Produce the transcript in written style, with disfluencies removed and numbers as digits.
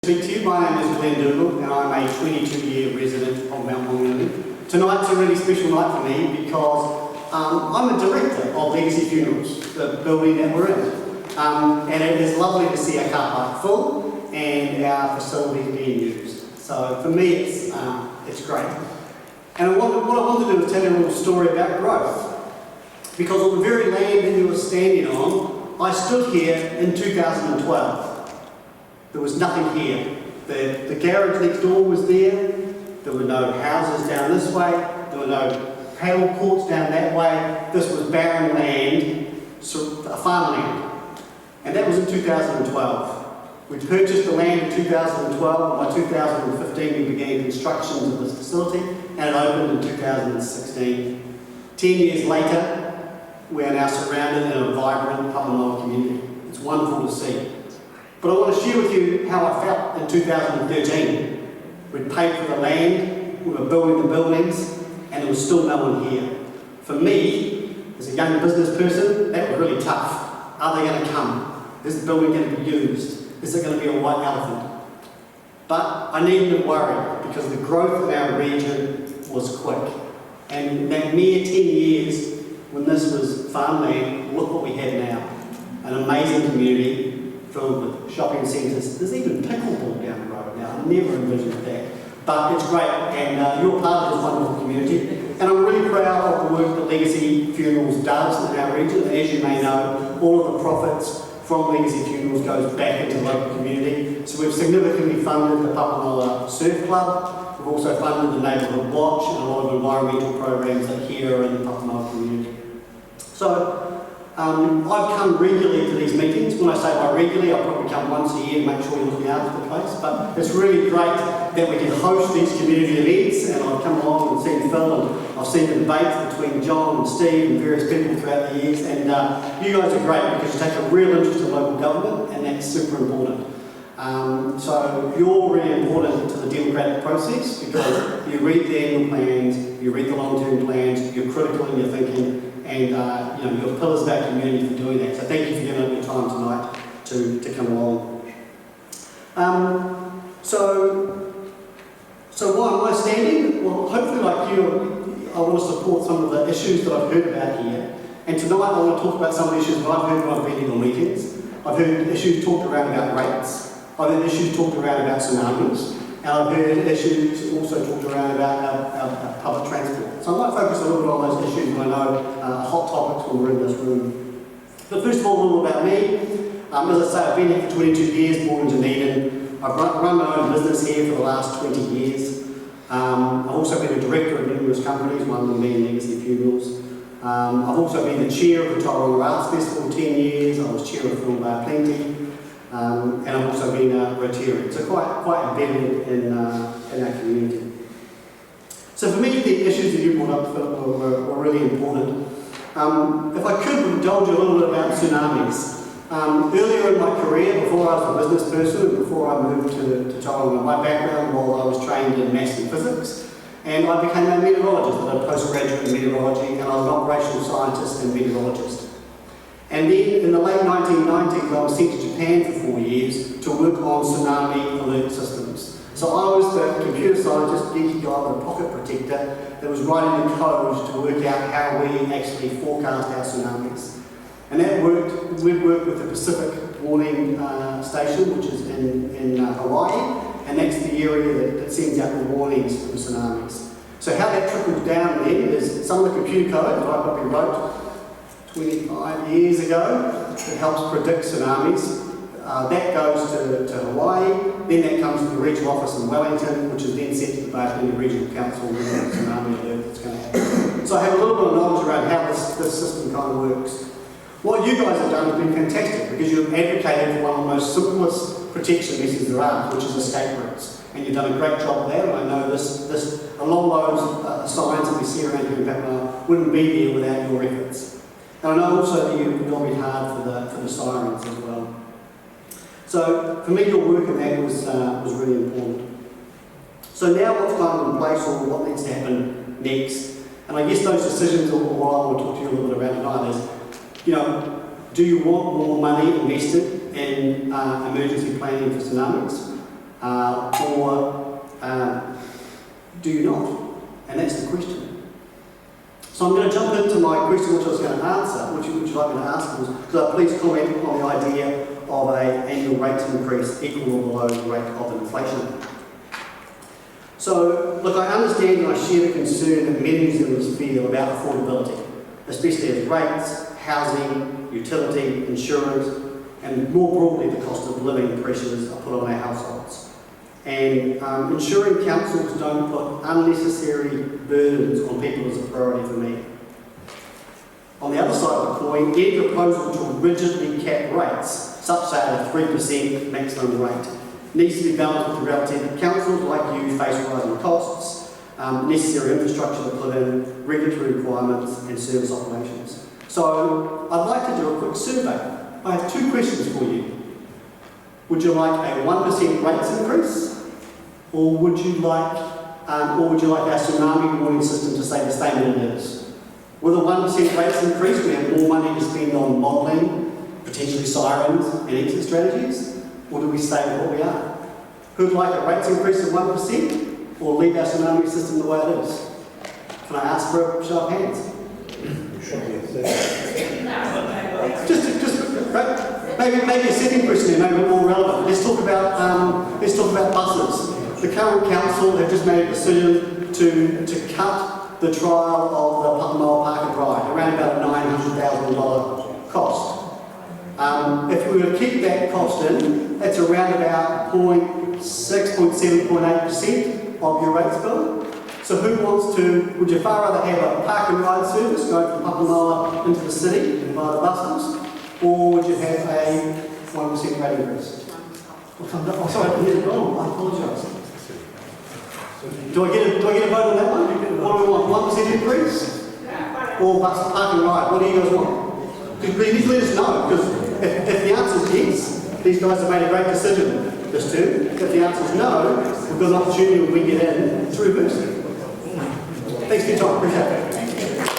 Speak to you. My name is Glen Dougal and I'm a 22-year resident of Mount Maunganui. Tonight's a really special night for me because I'm a director of Legacy Funerals, the building that we're in. And it is lovely to see our car park full and our facilities being used. So for me it's great. And what I want to do is tell you a little story about growth. Because on the very land that you were standing on, I stood here in 2012. There was nothing here. The garage next door was there. There were no houses down this way. There were no paddle courts down that way. This was barren land, farmland. And that was in 2012. We purchased the land in 2012, and by 2015 we began construction of this facility, and it opened in 2016. 10 years later, we are now surrounded in a vibrant Papamoa community. It's wonderful to see. But I want to share with you how I felt in 2013. We'd paid for the land, we were building the buildings, and there was still no one here. For me, as a young business person, that was really tough. Are they going to come? Is the building going to be used? Is it going to be a white elephant? But I needn't worry because the growth in our region was quick. And in that mere 10 years, when this was farmland, look what we have now. An amazing community filled with shopping centres. There's even pickleball down the road now. I never envisioned that. But it's great, and you're part of this wonderful community. And I'm really proud of the work that Legacy Funerals does in our region. And as you may know, all of the profits from Legacy Funerals goes back into the local community. So we've significantly funded the Papamoa Surf Club. We've also funded the Neighbourhood Watch and a lot of environmental programs that are here in the Papamoa community. So I've come regularly to these meetings. When I say by regularly, I probably come once a year to make sure you're looking after the place. But it's really great that we can host these community events, and I've come along and seen Phil, and I've seen the debates between John and Steve and various people throughout the years. And you guys are great because you take a real interest in local government, and that's super important. So you're really important to the democratic process because you read the annual plans, you read the long-term plans, you're critical in your thinking, and you're pillars of our community for doing that. So thank you for giving up your time tonight to come along. So why am I standing? Well, hopefully like you, I want to support some of the issues that I've heard about here. And tonight I want to talk about some of the issues that I've heard when I've been in your meetings. I've heard issues talked around about rates. I've heard issues talked around about tsunamis. And I've heard issues also talked around about our public transport. So I might focus a little bit on those issues when I know hot topics when we're in this room. But first of all, a little about me. As I say, I've been here for 22 years, born in Dunedin. I've run my own business here for the last 20 years. I've also been a director of numerous companies, one of them being Legacy Funerals. I've also been the chair of the Tauranga Arts Festival 10 years. I was chair of Film Bar Plenty. And I've also been a Rotarian, so quite embedded in our community. So for me, the issues that you brought up were really important. If I could indulge a little bit about tsunamis. Earlier in my career, before I was a business person, before I moved to Tauranga, my background was I was trained in maths and physics, and I became a meteorologist. I did a postgraduate in meteorology, and I was an operational scientist and meteorologist. And then in the late 1990s, I was sent to Japan for 4 years to work on tsunami alert systems. So I was the computer scientist, geeky guy with a pocket protector that was writing the code to work out how we actually forecast our tsunamis. And that worked. We'd worked with the Pacific Warning Station, which is in Hawaii, and that's the area that sends out the warnings for the tsunamis. So how that trickles down then is some of the computer code that I probably wrote 25 years ago that helps predict tsunamis. That goes to Hawaii, then that comes to the regional office in Wellington, which is then sent to the Bay of Plenty Regional Council with a tsunami alert that's going to happen. So I have a little bit of knowledge around how this system kind of works. What you guys have done has been fantastic because you've advocated for one of the most simplest protection methods there are, which is escape routes. And you've done a great job there, and I know along those signs that we see around here in Papamoa wouldn't be there without your efforts. And I know also that you've lobbied hard for the sirens as well. So for me, your work in that was really important. So now what's going in place or what needs to happen next? And I guess those decisions are what I want to talk to you a little bit about tonight is, do you want more money invested in emergency planning for tsunamis? or do you not? And that's the question. So I'm going to jump into my question, which I was going to answer, which you'd like me to ask was, could I please comment on the idea of an annual rates increase equal or below the rate of inflation? So, look, I understand and I share the concern that many New Zealanders feel about affordability, especially as rates, housing, utility, insurance, and more broadly the cost of living pressures are put on our households. And ensuring councils don't put unnecessary burdens on people is a priority for me. On the other side of the coin, any proposal to rigidly cap rates, such as a 3% maximum rate, needs to be balanced with the reality that councils like you face rising costs, necessary infrastructure to put in, regulatory requirements and service operations. So I'd like to do a quick survey. I have two questions for you. Would you like a 1% rates increase, or would you like our tsunami warning system to stay the same as it is? With a 1% rates increase, we have more money to spend on modelling, potentially sirens and exit strategies, or do we stay with what we are? Who'd like a rates increase of 1%, or leave our tsunami system the way it is? Can I ask for a show of hands? Maybe a second question, maybe more relevant. Let's talk about buses. The current council have just made a decision to cut the trial of the Papamoa Park and Ride, around about a $900,000 cost. If we were to keep that cost in, that's around about 0.7, 0.8% of your rates bill. So who wants to, would you far rather have a park and ride service going from Papamoa into the city via the buses, or would you have a 1% rate increase? Oh, sorry, I didn't get it wrong. I apologise. Do I get a vote on that one? What do we want? 1% increase? Or park and ride? What do you guys want? Please let us know, because if the answer is yes, these guys have made a great decision this term. If the answer is no, we've got an opportunity when we get in to reverse it. Thanks for your time. Appreciate it.